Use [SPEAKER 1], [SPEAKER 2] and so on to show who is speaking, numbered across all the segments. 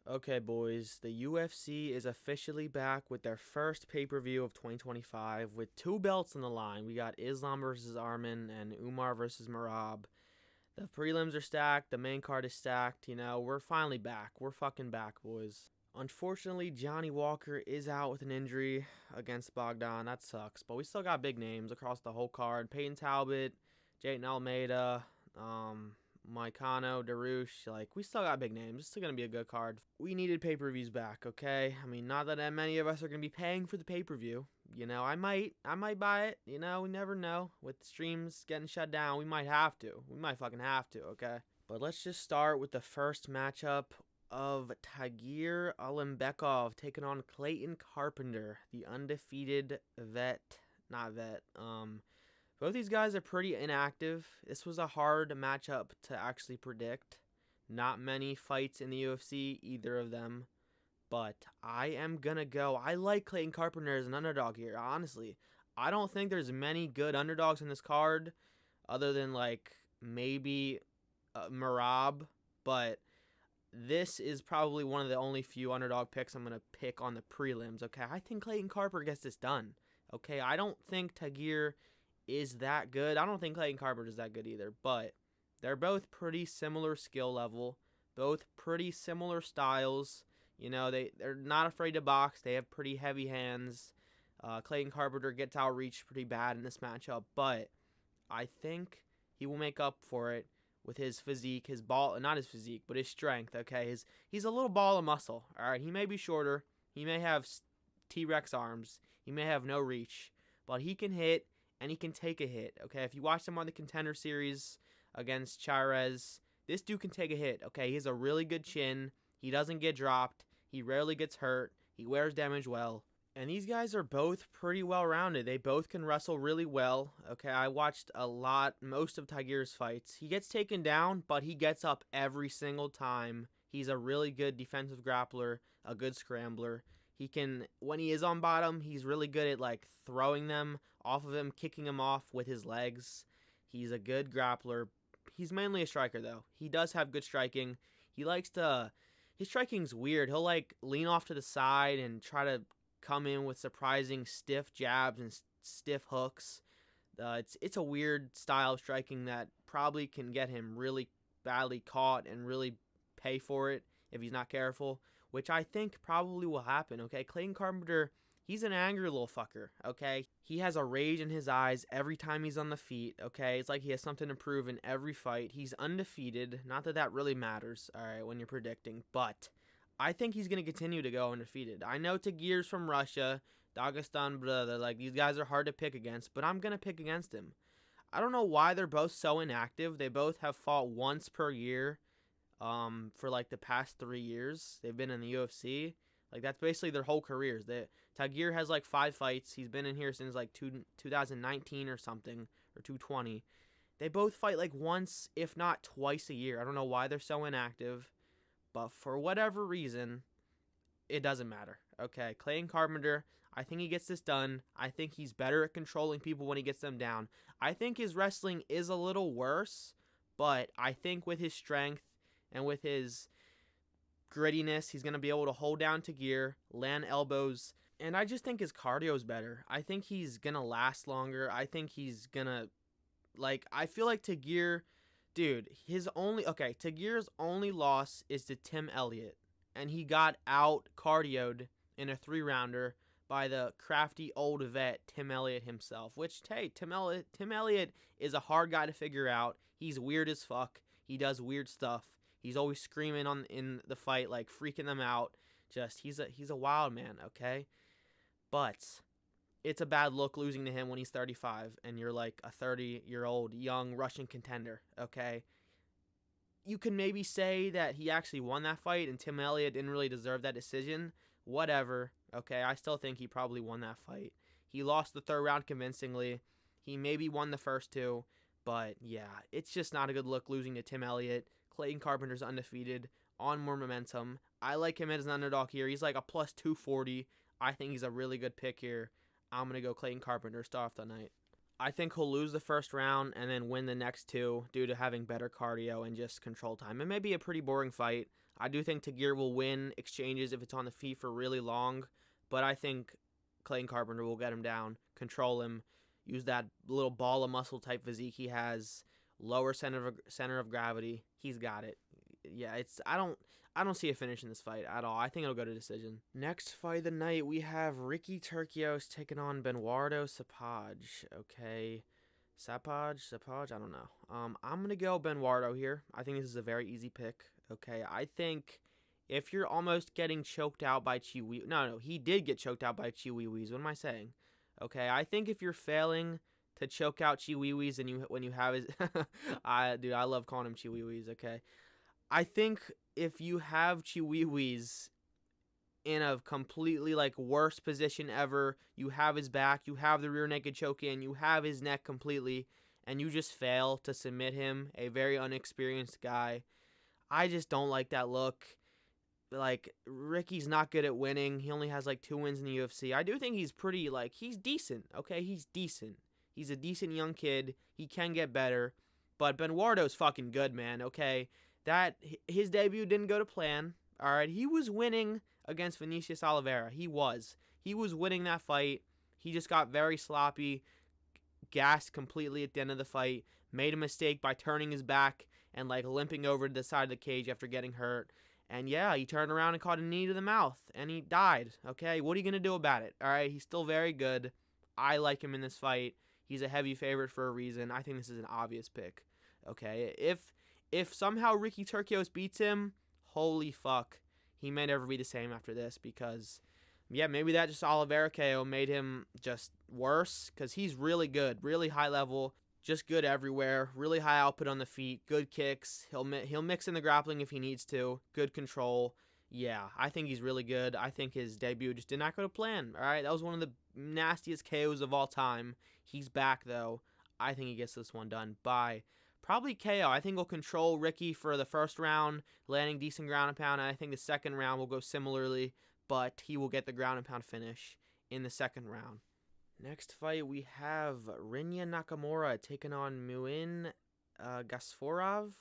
[SPEAKER 1] Okay, boys, the UFC is officially back with their first pay-per-view of 2025 with two belts on the line. We got Islam versus Arman and Umar versus Marab. The prelims are stacked, the main card is stacked. We're finally back. We're fucking back, boys. Unfortunately, Johnny Walker is out with an injury against Bogdan. That sucks, but we still got big names across the whole card. Peyton Talbot, Jayton Almeida, Moicano, Darush, we still got big names. It's still going to be a good card. We needed pay-per-views back, okay? I mean, not that many of us are going to be paying for the pay-per-view. I might buy it. We never know. With the streams getting shut down, we might have to. We might fucking have to, okay? But let's just start with the first matchup of Tagir Alimbekov taking on Clayton Carpenter, the undefeated vet. Both these guys are pretty inactive. This was a hard matchup to actually predict. Not many fights in the UFC, either of them. But I am going to go. I like Clayton Carpenter as an underdog here, honestly. I don't think there's many good underdogs in this card other than maybe Marab. But this is probably one of the only few underdog picks I'm going to pick on the prelims, okay? I think Clayton Carpenter gets this done, okay? I don't think Tagir is that good. I don't think Clayton Carpenter is that good either, but they're both pretty similar skill level, both pretty similar styles. They're not afraid to box. They have pretty heavy hands. Clayton Carpenter gets outreached pretty bad in this matchup, but I think he will make up for it with his physique, not his physique, but his strength, okay? He's a little ball of muscle, all right? He may be shorter. He may have T-Rex arms. He may have no reach, but he can hit and he can take a hit, okay? If you watch him on the Contender Series against Chairez, this dude can take a hit, okay? He has a really good chin. He doesn't get dropped. He rarely gets hurt. He wears damage well. And these guys are both pretty well-rounded. They both can wrestle really well, okay? I watched most of Tagir's fights. He gets taken down, but he gets up every single time. He's a really good defensive grappler, a good scrambler. When he is on bottom, he's really good at throwing them off of him, kicking him off with his legs. He's a good grappler. He's mainly a striker though. He does have good striking. His striking's weird. He'll lean off to the side and try to come in with surprising stiff jabs and stiff hooks. It's a weird style of striking that probably can get him really badly caught and really pay for it if he's not careful, which I think probably will happen, okay? Clayton Carpenter, he's an angry little fucker, okay? He has a rage in his eyes every time he's on the feet, okay? It's like he has something to prove in every fight. He's undefeated. Not that that really matters, all right, when you're predicting, but I think he's going to continue to go undefeated. I know Tagir's from Russia, Dagestan, brother. These guys are hard to pick against, but I'm going to pick against him. I don't know why they're both so inactive. They both have fought once per year for the past 3 years. They've been in the UFC. That's basically their whole careers. Tagir has 5 fights. He's been in here since 2019 or something, or 2020. They both fight once, if not twice a year. I don't know why they're so inactive, but for whatever reason, it doesn't matter. Okay, Clayton Carpenter, I think he gets this done. I think he's better at controlling people when he gets them down. I think his wrestling is a little worse, but I think with his strength and with his grittiness, he's going to be able to hold down Tagir, land elbows, and I just think his cardio is better. I think he's going to last longer. I think he's going to, I feel like Tagir, dude, Tagir's only loss is to Tim Elliott, and he got out cardioed in a 3-rounder by the crafty old vet Tim Elliott himself, which, hey, Tim Elliott is a hard guy to figure out. He's weird as fuck. He does weird stuff. He's always screaming in the fight, freaking them out. He's a wild man, okay? But it's a bad look losing to him when he's 35 and you're a 30-year-old young Russian contender, okay? You can maybe say that he actually won that fight and Tim Elliott didn't really deserve that decision. Whatever, okay? I still think he probably won that fight. He lost the 3rd round convincingly. He maybe won the first 2, but yeah, it's just not a good look losing to Tim Elliott. Clayton Carpenter's undefeated, on more momentum. I like him as an underdog here. He's a plus 240. I think he's a really good pick here. I'm going to go Clayton Carpenter, start off the night. I think he'll lose the first round and then win the next 2 due to having better cardio and just control time. It may be a pretty boring fight. I do think Tagir will win exchanges if it's on the feet for really long, but I think Clayton Carpenter will get him down, control him, use that little ball of muscle type physique he has, lower center of gravity. He's got it. Yeah, I don't see a finish in this fight at all. I think it'll go to decision. Next fight of the night, we have Ricky Turcios taking on Benuardo Sapaj. Okay. Sapaj? I don't know. I'm going to go Benuardo here. I think this is a very easy pick. Okay. I think if you're almost getting choked out by Chiwi... No, he did get choked out by Chiwiwis. What am I saying? Okay. I think if you're failing to choke out Chiwiwis and when you have his... I love calling him Chiwiwis. Okay. I think if you have Chiwiwis in a completely worst position ever, you have his back, you have the rear naked choke in, you have his neck completely, and you just fail to submit him, a very unexperienced guy. I just don't like that look. Ricky's not good at winning. He only has 2 wins in the UFC. I do think he's pretty he's decent. Okay, he's decent. He's a decent young kid. He can get better, but Benuardo's fucking good, man. Okay. That his debut didn't go to plan. All right, he was winning against Vinicius Oliveira. He was winning that fight. He just got very sloppy, gassed completely at the end of the fight, made a mistake by turning his back and limping over to the side of the cage after getting hurt. And yeah, he turned around and caught a knee to the mouth and he died. Okay, what are you going to do about it? All right, he's still very good. I like him in this fight. He's a heavy favorite for a reason. I think this is an obvious pick. Okay, if somehow Ricky Turcios beats him, holy fuck, he may never be the same after this because, yeah, maybe that just Oliveira KO made him just worse because he's really good, really high level, just good everywhere, really high output on the feet, good kicks. He'll mix in the grappling if he needs to, good control. Yeah, I think he's really good. I think his debut just did not go to plan. All right, that was one of the nastiest KOs of all time. He's back though. I think he gets this one done by probably KO. I think he'll control Ricky for the first round, landing decent ground and pound. And I think the second round will go similarly, but he will get the ground and pound finish in the second round. Next fight, we have Rinya Nakamura taking on Muin Gasforov.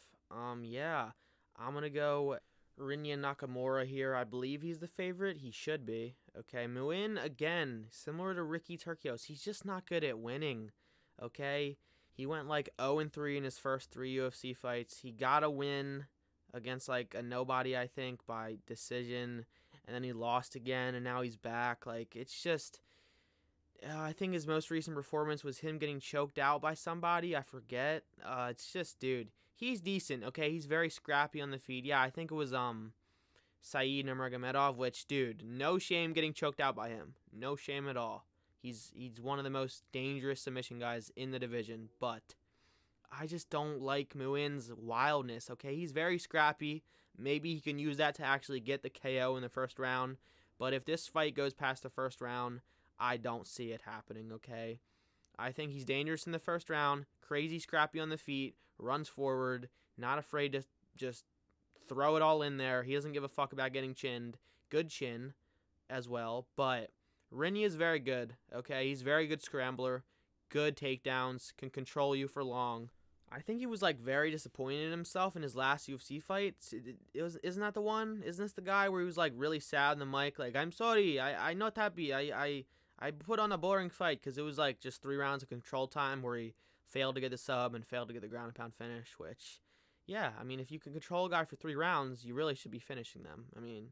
[SPEAKER 1] Yeah, I'm going to go Rinya Nakamura here. I believe he's the favorite. He should be. Okay, Muin, again, similar to Ricky Turcios. He's just not good at winning. Okay, he went 0-3 in his first 3 UFC fights. He got a win against a nobody, I think, by decision. And then he lost again, and now he's back. It's just... I think his most recent performance was him getting choked out by somebody. I forget. It's just, dude, he's decent. Okay, he's very scrappy on the feet. Yeah, I think it was Saeed Nurmagomedov, which, dude, no shame getting choked out by him. No shame at all. He's one of the most dangerous submission guys in the division, but I just don't like Muin's wildness, okay? He's very scrappy. Maybe he can use that to actually get the KO in the first round, but if this fight goes past the first round, I don't see it happening, okay? I think he's dangerous in the first round, crazy scrappy on the feet, runs forward, not afraid to just throw it all in there. He doesn't give a fuck about getting chinned. Good chin as well, but Rinya is very good, okay? He's very good scrambler, good takedowns, can control you for long. I think he was very disappointed in himself in his last UFC fight. Isn't that the one? Isn't this the guy where he was really sad in the mic? I'm sorry, I not happy. I put on a boring fight because it was just 3 rounds of control time where he failed to get the sub and failed to get the ground and pound finish, which, yeah, I mean, if you can control a guy for 3 rounds, you really should be finishing them. I mean,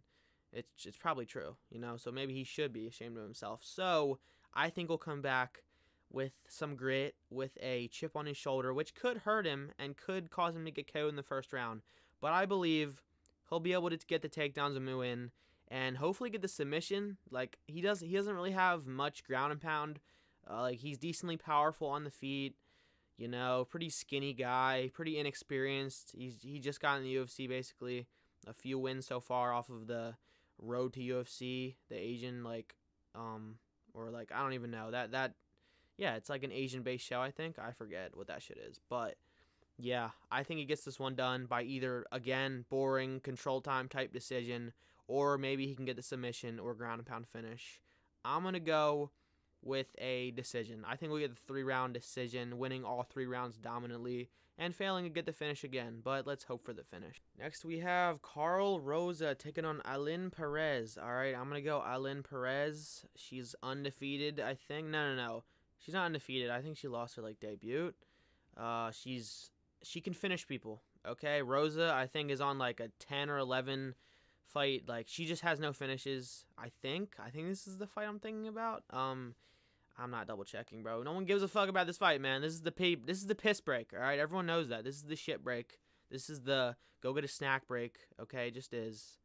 [SPEAKER 1] it's probably true, so maybe he should be ashamed of himself. So I think he'll come back with some grit, with a chip on his shoulder, which could hurt him and could cause him to get KO'd in the first round. But I believe he'll be able to get the takedowns of Muin and hopefully get the submission. He doesn't really have much ground and pound. He's decently powerful on the feet, pretty skinny guy, pretty inexperienced. He just got in the UFC basically, a few wins so far off of the road to UFC, the Asian I don't even know that. Yeah, it's an Asian-based show, I think. I forget what that shit is. But, yeah, I think he gets this one done by either, again, boring, control time type decision, or maybe he can get the submission or ground and pound finish. I'm going to go with a decision. I think we'll get the 3-round decision, winning all 3 rounds dominantly and failing to get the finish again, but let's hope for the finish. Next, we have Carl Rosa taking on Ailin Perez. All right, I'm going to go Ailin Perez. She's undefeated, I think. No. She's not undefeated. I think she lost her, debut. She can finish people, okay? Rosa, I think, is on, a 10 or 11 fight. She just has no finishes, I think. I think this is the fight I'm thinking about. I'm not double checking, bro. No one gives a fuck about this fight, man. This is the piss break, all right? Everyone knows that. This is the shit break. This is the go get a snack break, okay? It just is.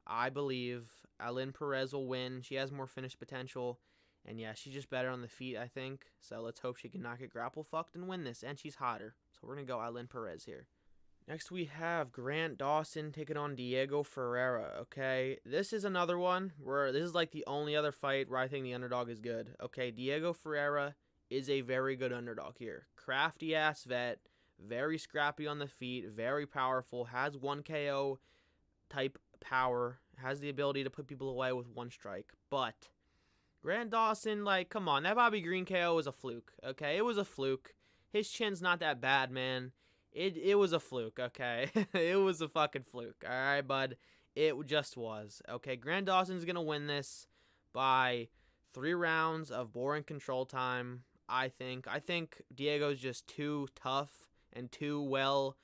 [SPEAKER 1] I believe Ailin Perez will win. She has more finish potential. And yeah, she's just better on the feet, I think. So let's hope she can not get grapple fucked and win this. And she's hotter. So we're going to go Ailin Perez here. Next, we have Grant Dawson taking on Diego Ferreira, okay? This is another one where this is the only other fight where I think the underdog is good, okay? Diego Ferreira is a very good underdog here. Crafty-ass vet, very scrappy on the feet, very powerful, has 1 KO type power, has the ability to put people away with 1 strike. But Grant Dawson, come on, that Bobby Green KO was a fluke, okay? It was a fluke. His chin's not that bad, man. It was a fluke, okay? It was a fucking fluke, all right, bud? It just was, okay? Grant Dawson's going to win this by 3 rounds of boring control time, I think. I think Diego's just too tough and too well,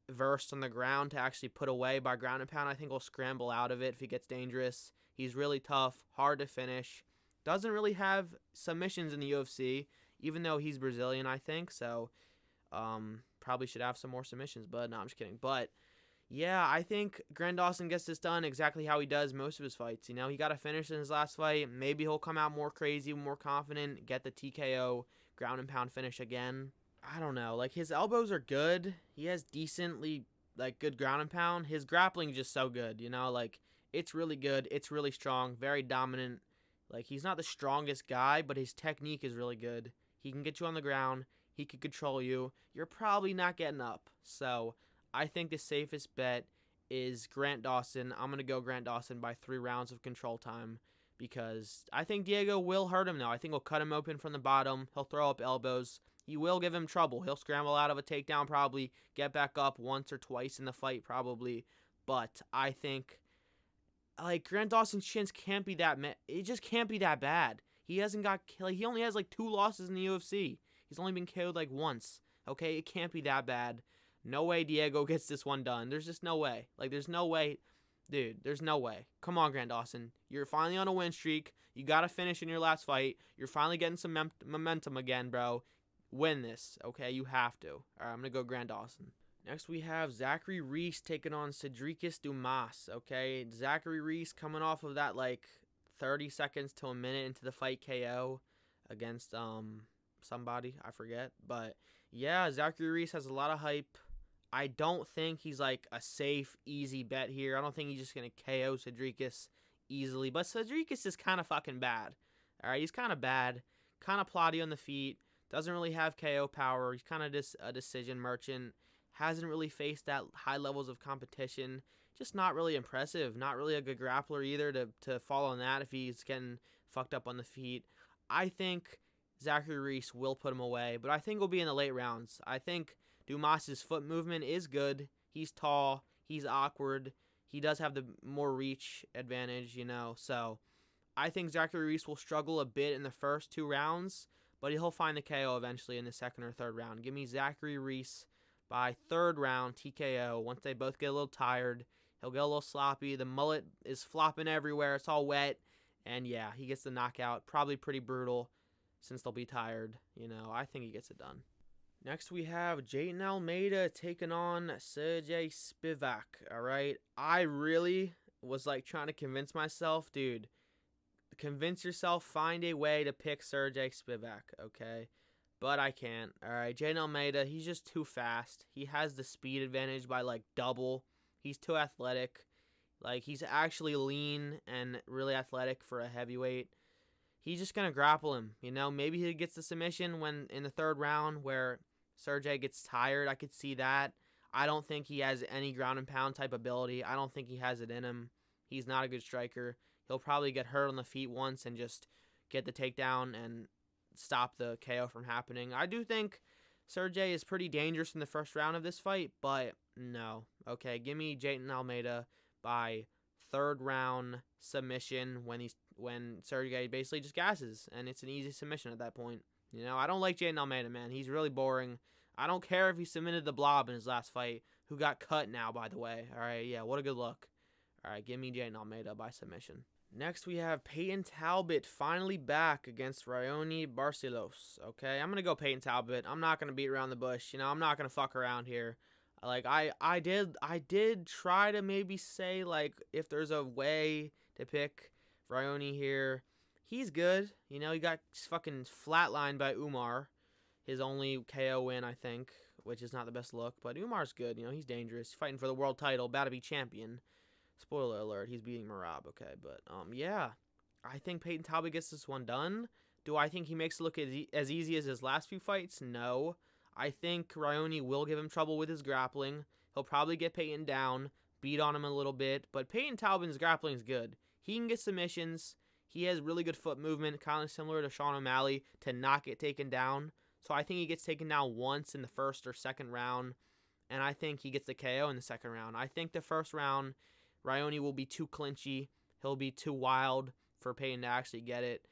[SPEAKER 1] versed on the ground to actually put away by ground and pound. I think he'll scramble out of it if he gets dangerous. He's really tough, hard to finish. Doesn't really have submissions in the UFC, even though he's Brazilian, I think, so probably should have some more submissions, but no, I'm just kidding. But yeah, I think Grant Dawson gets this done exactly how he does most of his fights. You know, he got a finish in his last fight. Maybe he'll come out more crazy, more confident, get the TKO ground and pound finish again. I don't know. His elbows are good. He has decently, good ground and pound. His grappling is just so good, you know? It's really good. It's really strong. Very dominant. He's not the strongest guy, but his technique is really good. He can get you on the ground. He can control you. You're probably not getting up. So I think the safest bet is Grant Dawson. I'm going to go Grant Dawson by 3 rounds of control time because I think Diego will hurt him, though. I think he'll cut him open from the bottom. He'll throw up elbows. He will give him trouble. He'll scramble out of a takedown probably, get back up once or twice in the fight probably. But I think Grant Dawson's chins can't be that it just can't be that bad. He hasn't got he only has 2 losses in the UFC. He's only been KO'd once. Okay, it can't be that bad. No way Diego gets this one done. There's just no way. There's no way. Dude, there's no way. Come on, Grant Dawson. You're finally on a win streak. You got to finish in your last fight. You're finally getting some momentum again, bro. Win this, okay? You have to. All right, I'm going to go Grant Dawson. Next, we have Zachary Reese taking on Cedricus Dumas, okay? Zachary Reese coming off of that, 30 seconds to a minute into the fight KO against, somebody, I forget. But, yeah, Zachary Reese has a lot of hype. I don't think he's, a safe, easy bet here. I don't think he's just going to KO Cedricus easily. But Cedricus is kind of fucking bad, all right? He's kind of bad, kind of plotty on the feet. Doesn't really have KO power. He's kind of just a decision merchant. Hasn't really faced that high levels of competition. Just not really impressive. Not really a good grappler either to fall on that if he's getting fucked up on the feet. I think Zachary Reese will put him away, but I think he'll be in the late rounds. I think Dumas's foot movement is good. He's tall. He's awkward. He does have the more reach advantage, you know. So I think Zachary Reese will struggle a bit in the first 2 rounds, but he'll find the KO eventually in the second or third round. Give me Zachary Reese by 3rd round TKO. Once they both get a little tired, he'll get a little sloppy. The mullet is flopping everywhere. It's all wet. And yeah, he gets the knockout. Probably pretty brutal since they'll be tired. You know, I think he gets it done. Next, we have Jaden Almeida taking on Sergey Spivak. All right. I really was trying to convince myself, dude, convince yourself, find a way to pick Sergey Spivak, okay? But I can't. All right, Jaden Almeida, he's just too fast. He has the speed advantage by double. He's too athletic. He's actually lean and really athletic for a heavyweight. He's just going to grapple him, you know? Maybe he gets the submission when in the 3rd round where Sergey gets tired. I could see that. I don't think he has any ground and pound type ability. I don't think he has it in him. He's not a good striker. He'll probably get hurt on the feet once and just get the takedown and stop the KO from happening. I do think Sergey is pretty dangerous in the first round of this fight, but no. Okay, give me Jayton Almeida by third round submission when Sergey basically just gasses, and it's an easy submission at that point. I don't like Jayton Almeida, man. He's really boring. I don't care if he submitted the Blob in his last fight, who got cut now, by the way. All right, yeah, what a good look. All right, give me Jayton Almeida by submission. Next, we have Peyton Talbot finally back against Raoni Barcelos. Okay, I'm going to go Peyton Talbot. I'm not going to beat around the bush. I'm not going to fuck around here. Like, I did try to maybe say, like, if there's a way to pick Raoni here. He's good. He got fucking flatlined by Umar. His only KO win, I think, which is not the best look. But Umar's good. He's dangerous. He's fighting for the world title. About to be champion. Spoiler alert, he's beating Merab, okay, but, yeah, I think Peyton Talbot gets this one done. Do I think he makes it look as easy as his last few fights? No. I think Raoni will give him trouble with his grappling. He'll probably get Peyton down, beat on him a little bit, but Peyton Talbot's grappling is good. He can get submissions. He has really good foot movement, kind of similar to Sean O'Malley, to not get taken down. So I think he gets taken down once in the first or second round, and I think he gets the KO in the second round. I think the first round, Raoni will be too clinchy. He'll be too wild for Peyton to actually get it.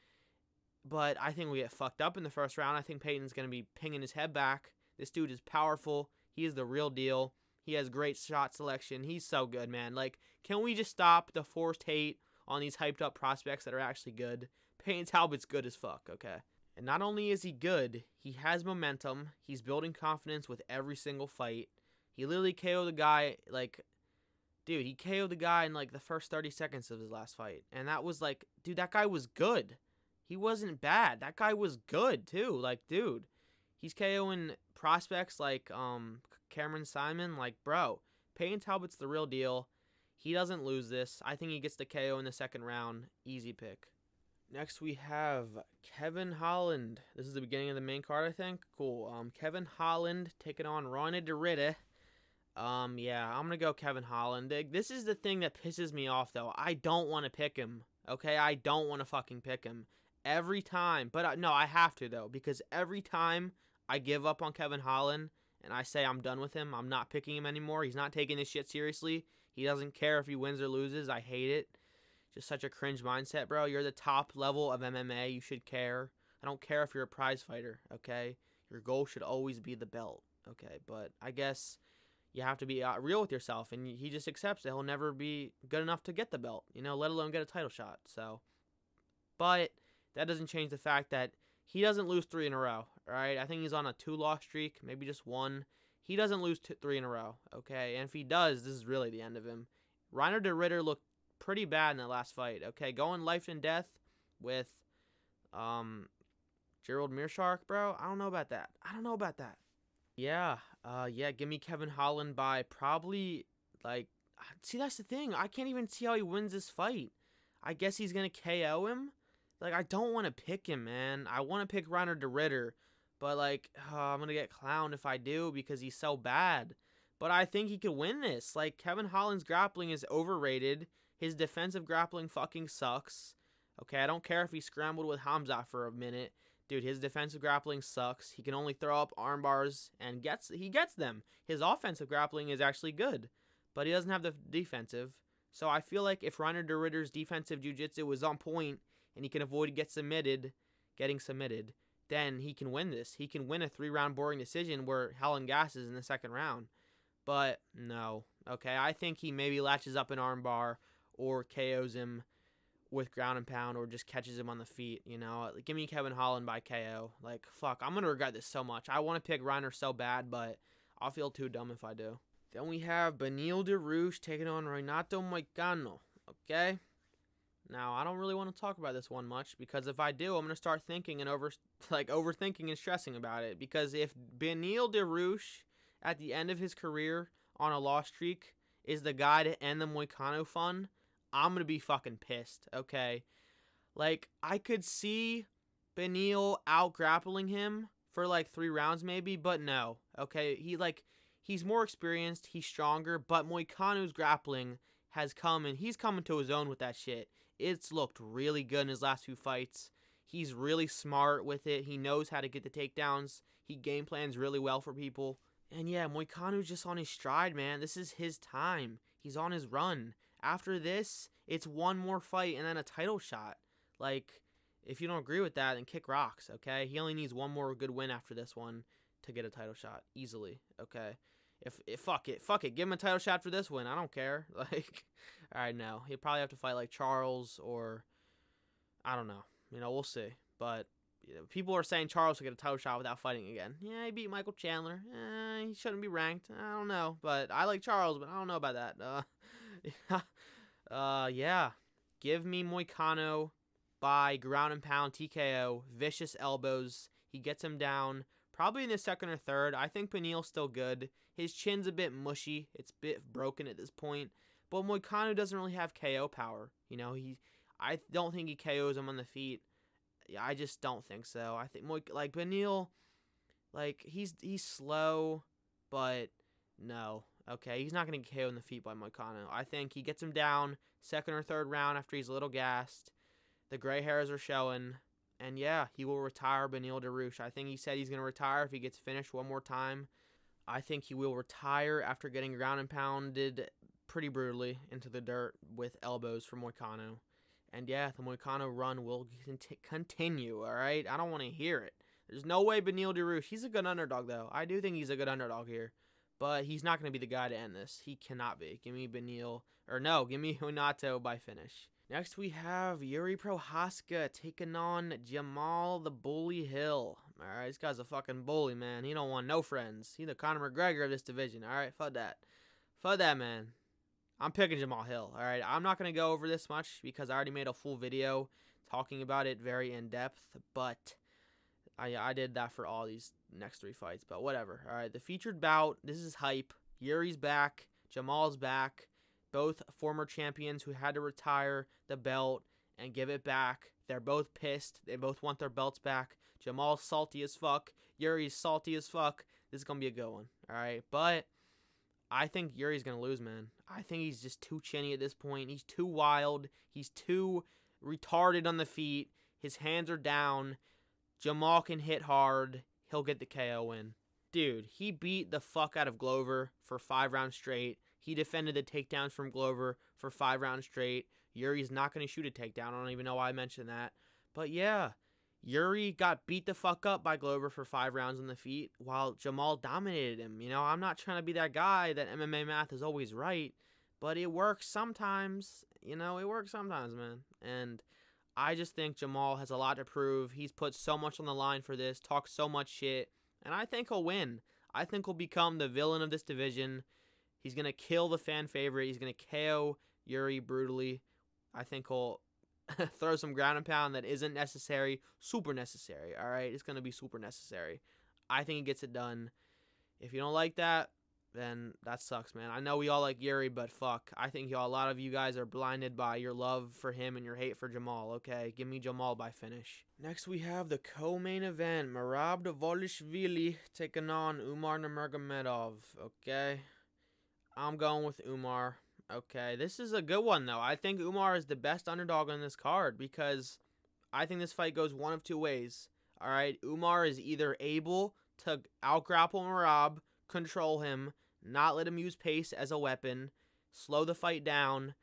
[SPEAKER 1] But I think we get fucked up in the first round. I think Peyton's going to be pinging his head back. This dude is powerful. He is the real deal. He has great shot selection. He's so good, man. Like, can we just stop the forced hate on these hyped up prospects that are actually good? Peyton Talbot's good as fuck, okay? And not only is he good, he has momentum. He's building confidence with every single fight. He literally KO'd the guy, like... Dude, he KO'd the guy in, like, the first 30 seconds of his last fight. And that was, like, dude, that guy was good. He wasn't bad. That guy was good, too. Like, dude, he's KOing prospects like Cameron Simon. Like, bro, Peyton Talbot's the real deal. He doesn't lose this. I think he gets the KO in the second round. Easy pick. Next, we have Kevin Holland. This is the beginning of the main card, I think. Cool. Kevin Holland taking on Ronnie Derrida. Yeah, I'm gonna go Kevin Holland. This is the thing that pisses me off, though. I don't want to pick him, okay? I don't want to fucking pick him. Every time. But, no, I have to, though, because every time I give up on Kevin Holland and I say I'm done with him, I'm not picking him anymore. He's not taking this shit seriously. He doesn't care if he wins or loses. I hate it. Just such a cringe mindset, bro. You're the top level of MMA. You should care. I don't care if you're a prize fighter, okay? Your goal should always be the belt, okay? But I guess... you have to be real with yourself, and he just accepts that he'll never be good enough to get the belt, let alone get a title shot. So, but that doesn't change the fact that he doesn't lose 3 in a row, right? I think he's on a 2-loss streak, maybe just 1. He doesn't lose 3 in a row, okay? And if he does, this is really the end of him. Reiner de Ritter looked pretty bad in that last fight, okay? Going life and death with Gerald Meerschaert, bro, I don't know about that. Yeah, give me Kevin Holland by probably, like, see, that's the thing. I can't even see how he wins this fight. I guess he's going to KO him. Like, I don't want to pick him, man. I want to pick Reiner de Ritter, but, like, I'm going to get clowned if I do because he's so bad. But I think he could win this. Like, Kevin Holland's grappling is overrated. His defensive grappling fucking sucks. Okay, I don't care if he scrambled with Hamza for a minute. Dude, his defensive grappling sucks. He can only throw up arm bars and he gets them. His offensive grappling is actually good, but he doesn't have the defensive. So I feel like if Reiner de Ritter's defensive jiu-jitsu was on point and he can avoid getting submitted, then he can win this. He can win a 3-round boring decision where Helen gasses in the second round. But no. Okay, I think he maybe latches up an arm bar or KOs him with ground and pound or just catches him on the feet, Give me Kevin Holland by KO. Like, fuck, I'm going to regret this so much. I want to pick Reiner so bad, but I'll feel too dumb if I do. Then we have Beneil Dariush taking on Renato Moicano, okay? Now, I don't really want to talk about this one much because if I do, I'm going to start thinking and overthinking and stressing about it. Because if Beneil Dariush at the end of his career on a loss streak is the guy to end the Moicano fun, I'm going to be fucking pissed, okay? Like, I could see Beneil out-grappling him for, 3 rounds maybe, but no, okay? He's more experienced, he's stronger, but Moicano's grappling has come, and he's coming to his own with that shit. It's looked really good in his last few fights. He's really smart with it. He knows how to get the takedowns. He game plans really well for people. And yeah, Moikanu's just on his stride, man. This is his time. He's on his run. After this, it's one more fight and then a title shot. Like, if you don't agree with that, then kick rocks, okay? He only needs one more good win after this one to get a title shot easily, okay? If fuck it, give him a title shot for this win. I don't care. Like, all right, no, he'll probably have to fight like Charles or I don't know. We'll see. But people are saying Charles will get a title shot without fighting again. Yeah, he beat Michael Chandler. He shouldn't be ranked. I don't know, but I like Charles, but I don't know about that. Yeah, give me Moicano by ground and pound TKO, vicious elbows. He gets him down probably in the second or third. I think Beneil's still good. His chin's a bit mushy. It's a bit broken at this point. But Moicano doesn't really have KO power. I don't think he KOs him on the feet. I just don't think so. I think Beneil, he's slow, but no. Okay, he's not going to get KO in the feet by Moicano. I think he gets him down second or third round after he's a little gassed. The gray hairs are showing. And yeah, he will retire Beneil Dariush. I think he said he's going to retire if he gets finished one more time. I think he will retire after getting ground and pounded pretty brutally into the dirt with elbows from Moicano. And yeah, the Moicano run will continue, all right? I don't want to hear it. There's no way Beneil Dariush, he's a good underdog, though. I do think he's a good underdog here. But he's not going to be the guy to end this. He cannot be. Give me Beneil, give me Hunato by finish. Next, we have Yuri Prohaska taking on Jamal the Bully Hill. All right, this guy's a fucking bully, man. He don't want no friends. He's the Conor McGregor of this division. All right, fuck that. Fuck that, man. I'm picking Jamal Hill. All right, I'm not going to go over this much because I already made a full video talking about it very in-depth. But I did that for all these next three fights. But whatever. All right, the featured bout. This is hype. Yuri's back. Jamal's back. Both former champions who had to retire the belt and give it back. They're both pissed. They both want their belts back. Jamal's salty as fuck. Yuri's salty as fuck. This is going to be a good one. All right. But I think Yuri's going to lose, man. I think he's just too chinny at this point. He's too wild. He's too retarded on the feet. His hands are down. Jamal can hit hard. He'll get the KO win. Dude, he beat the fuck out of Glover for 5 rounds straight. He defended the takedowns from Glover for 5 rounds straight. Yuri's not going to shoot a takedown. I don't even know why I mentioned that. But yeah, Yuri got beat the fuck up by Glover for 5 rounds on the feet while Jamal dominated him. I'm not trying to be that guy that MMA math is always right, but it works sometimes. It works sometimes, man. And I just think Jamal has a lot to prove. He's put so much on the line for this, talked so much shit, and I think he'll win. I think he'll become the villain of this division. He's going to kill the fan favorite. He's going to KO Yuri brutally. I think he'll throw some ground and pound that isn't necessary. Super necessary, all right? It's going to be super necessary. I think he gets it done. If you don't like that, then that sucks, man. I know we all like Yuri, but fuck. I think a lot of you guys are blinded by your love for him and your hate for Jamal, okay? Give me Jamal by finish. Next, we have the co-main event. Merab Dvalishvili taking on Umar Nurmagomedov, okay? I'm going with Umar. Okay, this is a good one, though. I think Umar is the best underdog on this card because I think this fight goes one of two ways. All right, Umar is either able to out-grapple Merab, control him, not let him use pace as a weapon, slow the fight down,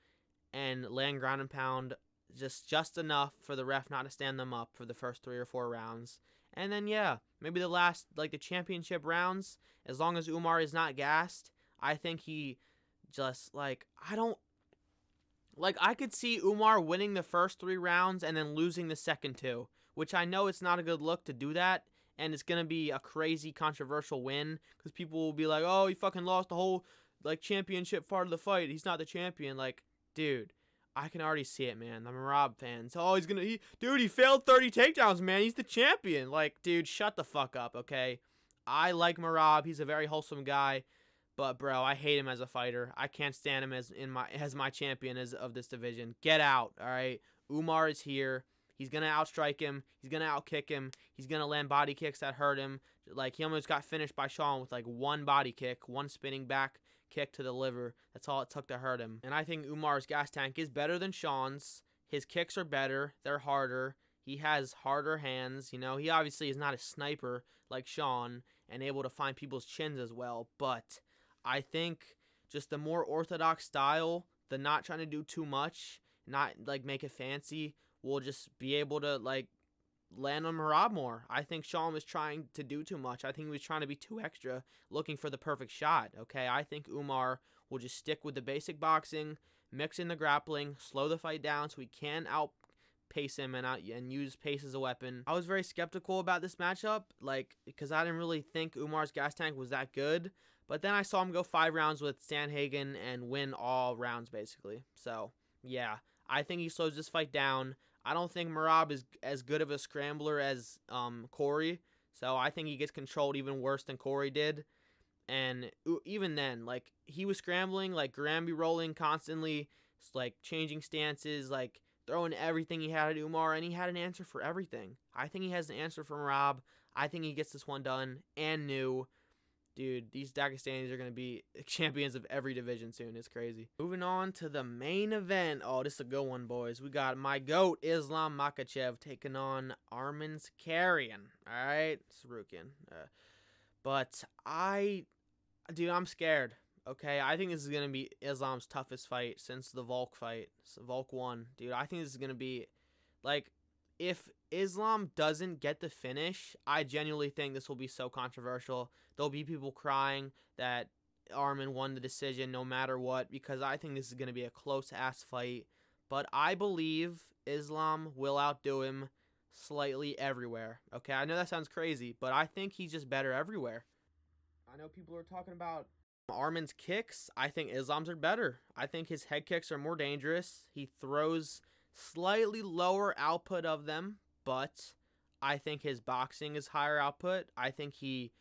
[SPEAKER 1] and land ground and pound just enough for the ref not to stand them up for the first 3 or 4 rounds. And then, yeah, maybe the last, the championship rounds, as long as Umar is not gassed, I think he just, I could see Umar winning the first 3 rounds and then losing the second 2, which I know it's not a good look to do that, and it's going to be a crazy controversial win, because people will be like, oh, he fucking lost the whole, championship part of the fight. He's not the champion. Dude, I can already see it, man. The Merab fans. Oh, he failed 30 takedowns, man. He's the champion. Dude, shut the fuck up, okay? I like Merab. He's a very wholesome guy. But, bro, I hate him as a fighter. I can't stand him as my champion of this division. Get out, all right? Umar is here. He's going to outstrike him. He's going to outkick him. He's going to land body kicks that hurt him. He almost got finished by Sean with, one body kick, one spinning back kick to the liver. That's all it took to hurt him. And I think Umar's gas tank is better than Sean's. His kicks are better. They're harder. He has harder hands. You know, he obviously is not a sniper like Sean and able to find people's chins as well. But I think just the more orthodox style, the not trying to do too much, not like make it fancy, will just be able to like land on Marab more. I think Sean was trying to do too much. I think he was trying to be too extra, looking for the perfect shot. Okay, I think Umar will just stick with the basic boxing, mix in the grappling, slow the fight down so he can outpace him and use pace as a weapon. I was very skeptical about this matchup, like because I didn't really think Umar's gas tank was that good. But then I saw him go 5 rounds with Sandhagen and win all rounds basically. So yeah, I think he slows this fight down. I don't think Marab is as good of a scrambler as Corey, so I think he gets controlled even worse than Corey did. And even then, like he was scrambling, like Gramby rolling constantly, like changing stances, like throwing everything he had at Umar, and he had an answer for everything. I think he has an answer for Marab. I think he gets this one done and new. Dude, these Dagestanis are going to be champions of every division soon. It's crazy. Moving on to the main event. Oh, this is a good one, boys. We got my GOAT, Islam Makhachev, taking on Arman Sakarian. All right? Sarukian. Dude, I'm scared. Okay? I think this is going to be Islam's toughest fight since the Volk fight. Volk 1. Dude, I think this is going to be, like, if Islam doesn't get the finish, I genuinely think this will be so controversial. There'll be people crying that Arman won the decision no matter what, because I think this is going to be a close-ass fight. But I believe Islam will outdo him slightly everywhere. Okay, I know that sounds crazy, but I think he's just better everywhere. I know people are talking about Arman's kicks. I think Islam's are better. I think his head kicks are more dangerous. He throws slightly lower output of them, but I think his boxing is higher output. I think he,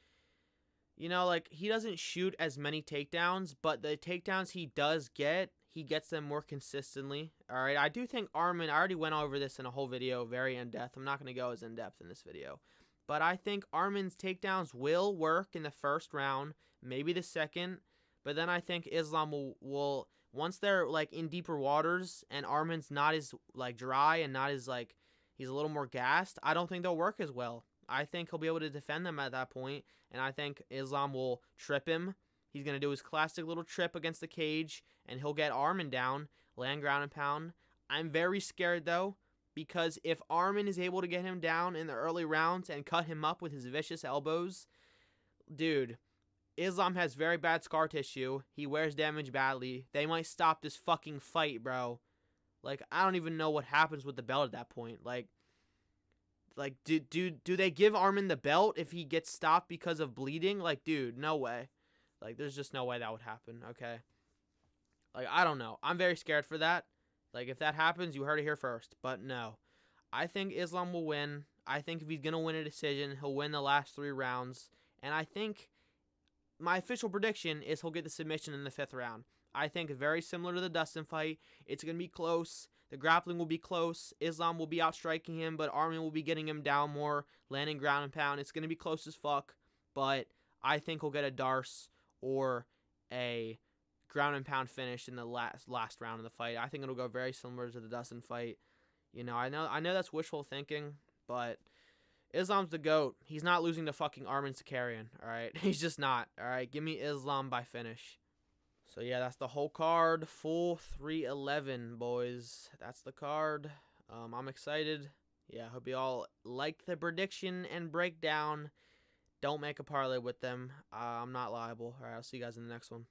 [SPEAKER 1] like he doesn't shoot as many takedowns, but the takedowns he does get, he gets them more consistently. All right, I do think Arman, I already went over this in a whole video, very in-depth. I'm not going to go as in-depth in this video. But I think Arman's takedowns will work in the first round, maybe the second, but then I think Islam will once they're like in deeper waters and Arman's not as like dry and not as like he's a little more gassed, I don't think they'll work as well. I think he'll be able to defend them at that point, and I think Islam will trip him. He's going to do his classic little trip against the cage, and he'll get Arman down, land ground and pound. I'm very scared, though, because if Arman is able to get him down in the early rounds and cut him up with his vicious elbows, dude, Islam has very bad scar tissue. He wears damage badly. They might stop this fucking fight, bro. Like, I don't even know what happens with the belt at that point. Like do they give Arman the belt if he gets stopped because of bleeding? Like, dude, no way. Like, there's just no way that would happen, okay? Like, I don't know. I'm very scared for that. Like, if that happens, you heard it here first. But no. I think Islam will win. I think if he's going to win a decision, he'll win the last 3 rounds. And I think my official prediction is he'll get the submission in the 5th round. I think very similar to the Dustin fight. It's going to be close. The grappling will be close. Islam will be outstriking him, but Arman will be getting him down more, landing ground and pound. It's going to be close as fuck, but I think he'll get a Darce or a ground and pound finish in the last round of the fight. I think it'll go very similar to the Dustin fight. I know that's wishful thinking, but Islam's the GOAT. He's not losing to fucking Arman Sakarian, all right? He's just not, all right? Give me Islam by finish. So, yeah, that's the whole card. Full 311, boys. That's the card. I'm excited. Yeah, I hope you all liked the prediction and breakdown. Don't make a parlay with them. I'm not liable. All right, I'll see you guys in the next one.